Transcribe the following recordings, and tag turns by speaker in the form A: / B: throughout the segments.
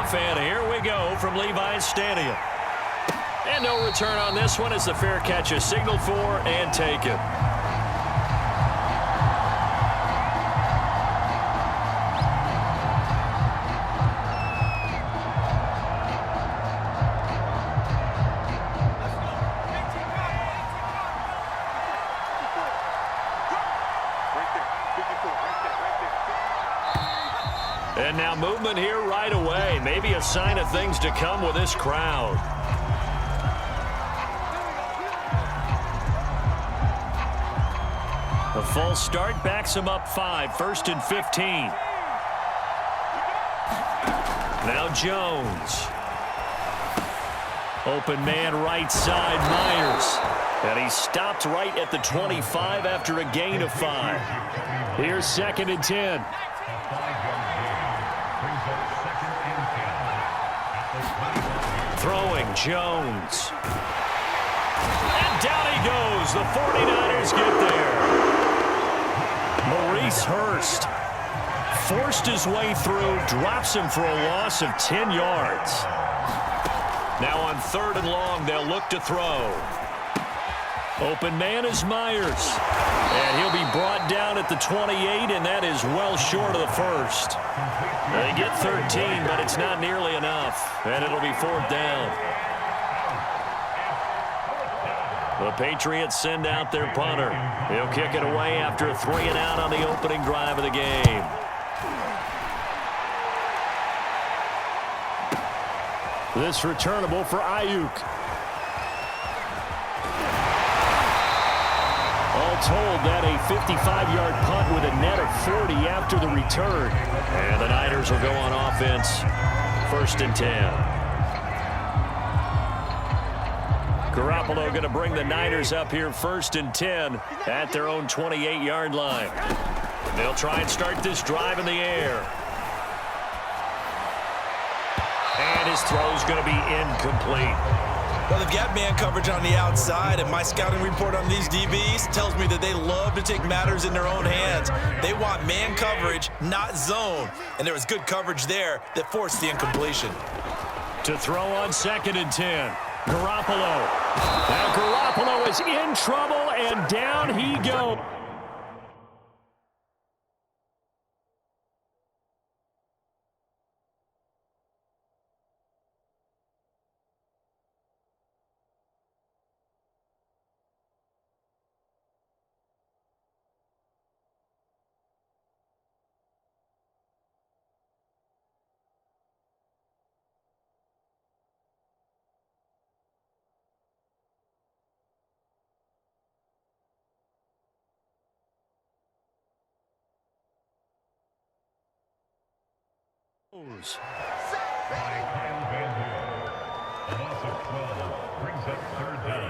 A: kickoff, and here we go from Levi's Stadium. And no return on this one as the fair catch is signaled for and taken. And now movement here right away. Maybe a sign of things to come with this crowd. A false start backs him up 5, 1st and 15. Now Jones. Open man right side, Myers. And he stopped right at the 25 after a gain of 5. Here's 2nd and 10. Throwing, Jones. And down he goes. The 49ers get there. Maurice Hurst forced his way through, drops him for a loss of 10 yards. Now on 3rd and long, they'll look to throw. Open man is Myers. And he'll be brought down at the 28, and that is well short of the 1st. They get 13, but it's not nearly enough, and it'll be 4th down. The Patriots send out their punter. He'll kick it away after a 3-and-out on the opening drive of the game. This returnable for Ayuk. All told, that a 55-yard punt with a net of 40 after the return. And the Niners will go on offense, 1st and 10. Garoppolo going to bring the Niners up here 1st and 10 at their own 28-yard line. They'll try and start this drive in the air. And his throw's going to be incomplete.
B: Well, they've got man coverage on the outside, and my scouting report on these DBs tells me that they love to take matters in their own hands. They want man coverage, not zone. And there was good coverage there that forced the incompletion.
A: To throw on 2nd and 10. Garoppolo. Now Garoppolo is in trouble, and down he goes.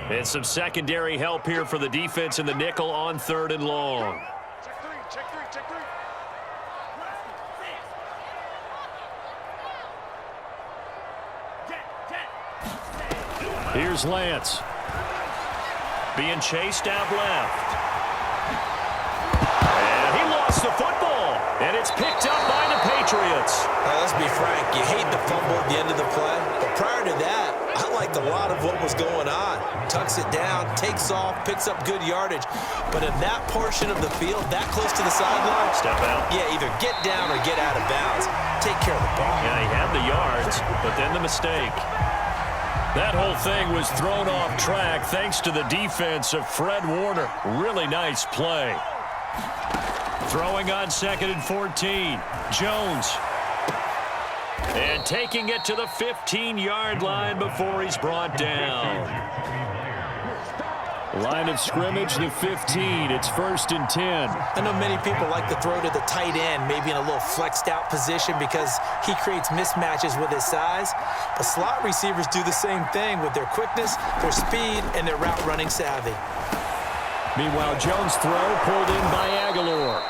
A: And some secondary help here for the defense in the nickel on 3rd and long. Here's Lance. Being chased out left. And he lost the football. And it's picked up by the Patriots.
B: Let's be frank, you hate the fumble at the end of the play. But prior to that, I liked a lot of what was going on. Tucks it down, takes off, picks up good yardage. But in that portion of the field, that close to the sideline,
A: step out.
B: Yeah, either get down or get out of bounds. Take care of the ball.
A: Yeah, he had the yards, but then the mistake. That whole thing was thrown off track thanks to the defense of Fred Warner. Really nice play. Throwing on 2nd and 14. Jones. And taking it to the 15-yard line before he's brought down. Line of scrimmage, the 15. It's 1st and 10.
B: I know many people like to throw to the tight end, maybe in a little flexed out position because he creates mismatches with his size. But slot receivers do the same thing with their quickness, their speed, and their route running savvy.
A: Meanwhile, Jones' throw pulled in by Aguilar.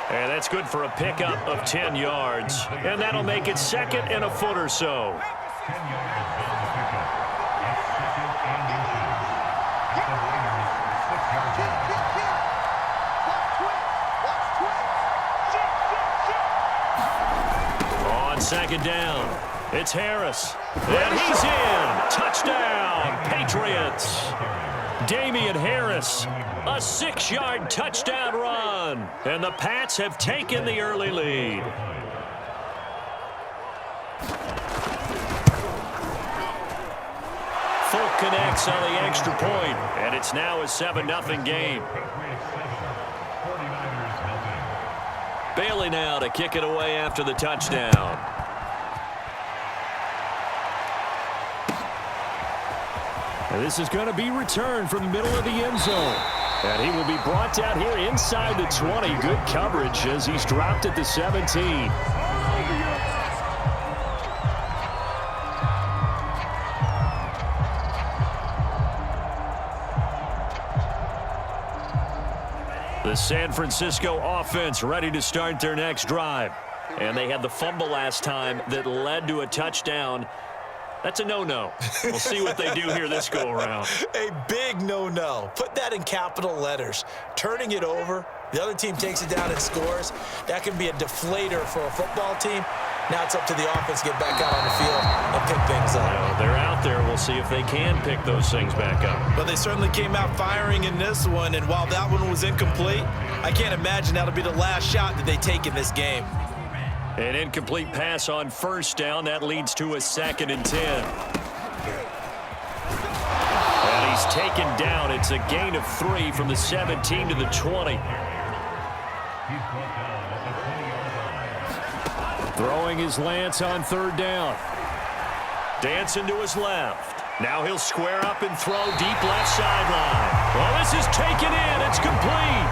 A: And that's good for a pickup of 10 yards. And that'll make it 2nd and a foot or so. On 2nd down, It's Harris. And he's in. Touchdown, Patriots. Damian Harris, a 6-yard touchdown run. And the Pats have taken the early lead. Folk connects on the extra point, and it's now a 7-0 game. Bailey now to kick it away after the touchdown. And this is going to be returned from the middle of the end zone. And he will be brought down here inside the 20. Good coverage as he's dropped at the 17. The San Francisco offense ready to start their next drive. And they had the fumble last time that led to a touchdown. That's a no-no. We'll see what they do here this go-around.
B: A big no-no. Put that in capital letters. Turning it over, the other team takes it down and scores. That can be a deflator for a football team. Now it's up to the offense to get back out on the field and pick things up.
A: Well, they're out there. We'll see if they can pick those things back up.
B: But they certainly came out firing in this one, and while that one was incomplete, I can't imagine that'll be the last shot that they take in this game.
A: An incomplete pass on first down. That leads to a 2nd and 10. And he's taken down. It's a gain of 3 from the 17 to the 20. Throwing is Lance on 3rd down. Dancing to his left. Now he'll square up and throw deep left sideline. Well, this is taken in. It's complete.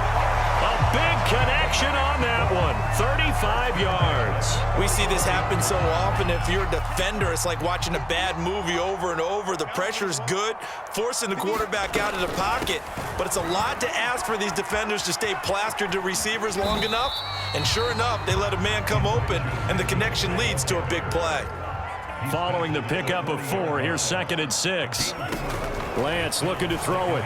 A: A big connection on that one. 35 yards.
B: We see this happen so often. If you're a defender, it's like watching a bad movie over and over. The pressure's good, forcing the quarterback out of the pocket. But it's a lot to ask for these defenders to stay plastered to receivers long enough. And sure enough, they let a man come open, and the connection leads to a big play.
A: Following the pickup of 4, here's 2nd and 6. Lance looking to throw it.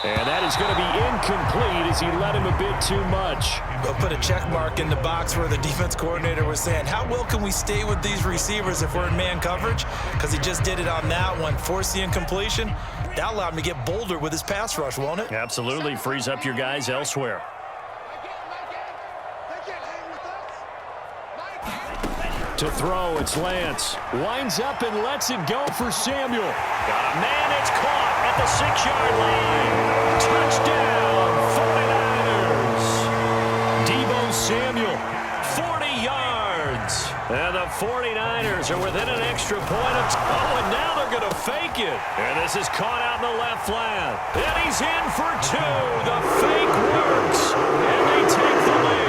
A: And that is going to be incomplete as he let him a bit too much.
B: They'll put a check mark in the box where the defense coordinator was saying, how well can we stay with these receivers if we're in man coverage? Because he just did it on that one. Force the incompletion. That allowed him to get bolder with his pass rush, won't it?
A: Absolutely. Frees up your guys elsewhere. To throw, it's Lance. Winds up and lets it go for Samuel. Got a man, it's caught at the 6-yard line. Touchdown, 49ers. Deebo Samuel, 40 yards. And the 49ers are within an extra point of oh, and now they're going to fake it. And this is caught out in the left flat. And he's in for 2. The fake works, and they take the lead.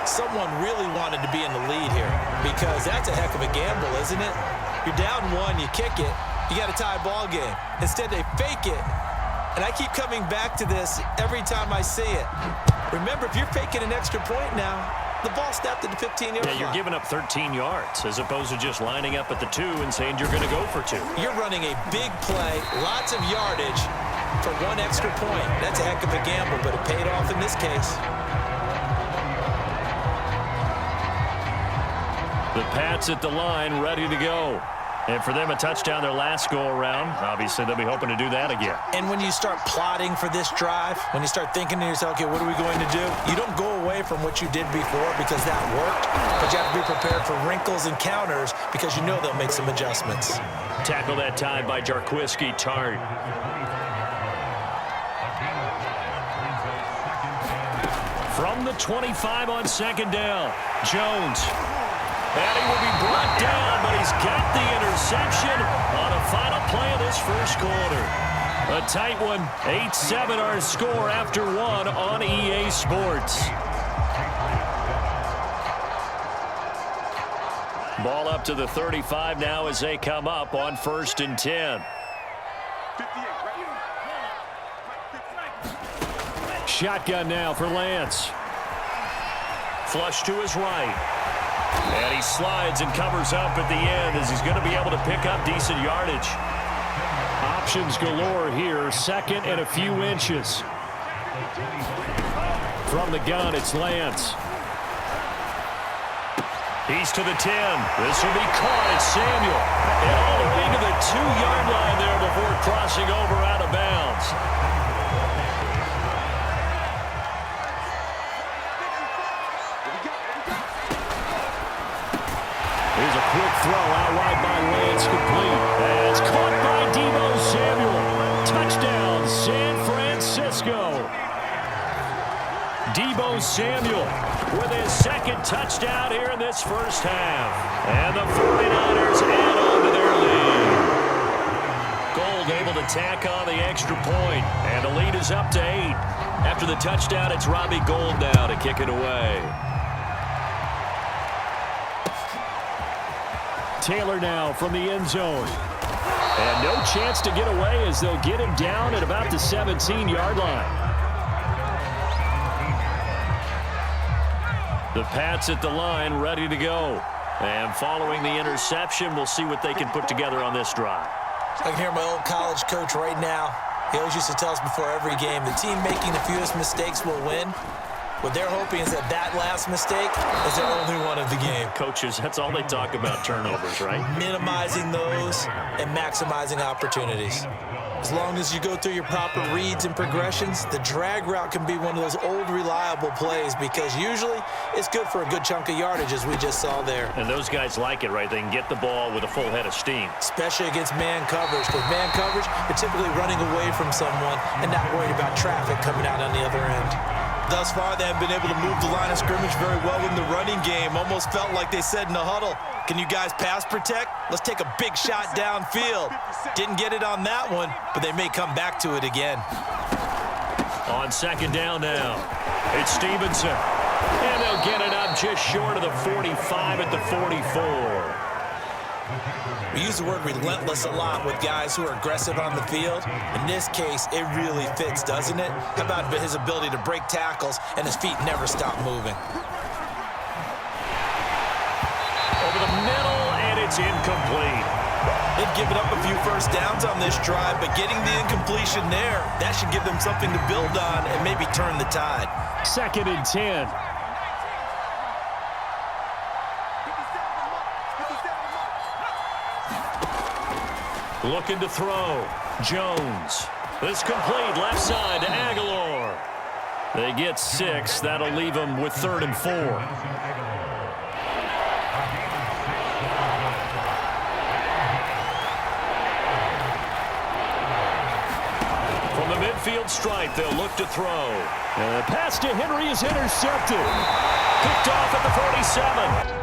B: Someone really wanted to be in the lead here because that's a heck of a gamble, isn't it? You're down 1, you kick it, you got a tie ball game. Instead, they fake it. And I keep coming back to this every time I see it. Remember, if you're faking an extra point now, the ball snapped at the 15-yard line.
A: Yeah, you're giving up 13 yards as opposed to just lining up at the 2 and saying you're going to go for 2.
B: You're running a big play, lots of yardage for 1 extra point. That's a heck of a gamble, but it paid off in this case.
A: The Pats at the line, ready to go. And for them, a touchdown their last go-around. Obviously, they'll be hoping to do that again.
B: And when you start plotting for this drive, when you start thinking to yourself, okay, what are we going to do? You don't go away from what you did before because that worked, but you have to be prepared for wrinkles and counters because you know they'll make some adjustments.
A: Tackle that time by Jarquiski Tart. From the 25 on 2nd down, Jones. And he will be brought down, but he's got the interception on a final play of this first quarter. A tight one, 8-7 our score after 1 on EA Sports. Ball up to the 35 now as they come up on 1st and 10. Shotgun now for Lance. Flush to his right. And he slides and covers up at the end as he's going to be able to pick up decent yardage. Options galore here. 2nd and a few inches. From the gun, it's Lance. He's to the 10. This will be caught at Samuel. And all the way to the 2-yard line there before crossing over out of bounds. Here's a quick throw out wide by Lance, complete. And it's caught by Deebo Samuel. Touchdown, San Francisco. Deebo Samuel with his second touchdown here in this first half. And the 49ers add on to their lead. Gold able to tack on the extra point. And the lead is up to 8. After the touchdown, it's Robbie Gould now to kick it away. Taylor now from the end zone. And no chance to get away as they'll get him down at about the 17-yard line. The Pats at the line, ready to go. And following the interception, we'll see what they can put together on this drive.
B: I can hear my old college coach right now. He always used to tell us before every game, the team making the fewest mistakes will win. What they're hoping is that that last mistake is their only one of the game.
A: Coaches, that's all they talk about, turnovers, right?
B: Minimizing those and maximizing opportunities. As long as you go through your proper reads and progressions, the drag route can be one of those old reliable plays because usually it's good for a good chunk of yardage as we just saw there.
A: And those guys like it, right? They can get the ball with a full head of steam.
B: Especially against man coverage. With man coverage, you're typically running away from someone and not worried about traffic coming out on the other end. Thus far, they haven't been able to move the line of scrimmage very well in the running game. Almost felt like they said in the huddle, can you guys pass protect? Let's take a big shot downfield. Didn't get it on that one, but they may come back to it again.
A: On second down now, it's Stevenson. And they'll get it up just short of the 45 at the 44.
B: We use the word relentless a lot with guys who are aggressive on the field. In this case, it really fits, doesn't it? How about his ability to break tackles and his feet never stop moving?
A: Over the middle, and it's incomplete.
B: They've given up a few first downs on this drive, but getting the incompletion there, that should give them something to build on and maybe turn the tide.
A: 2nd and 10. Looking to throw. Jones. This complete left side to Aguilar. They get 6. That'll leave them with 3rd and 4. From the midfield stripe, they'll look to throw. And the pass to Henry is intercepted. Picked off at the 47.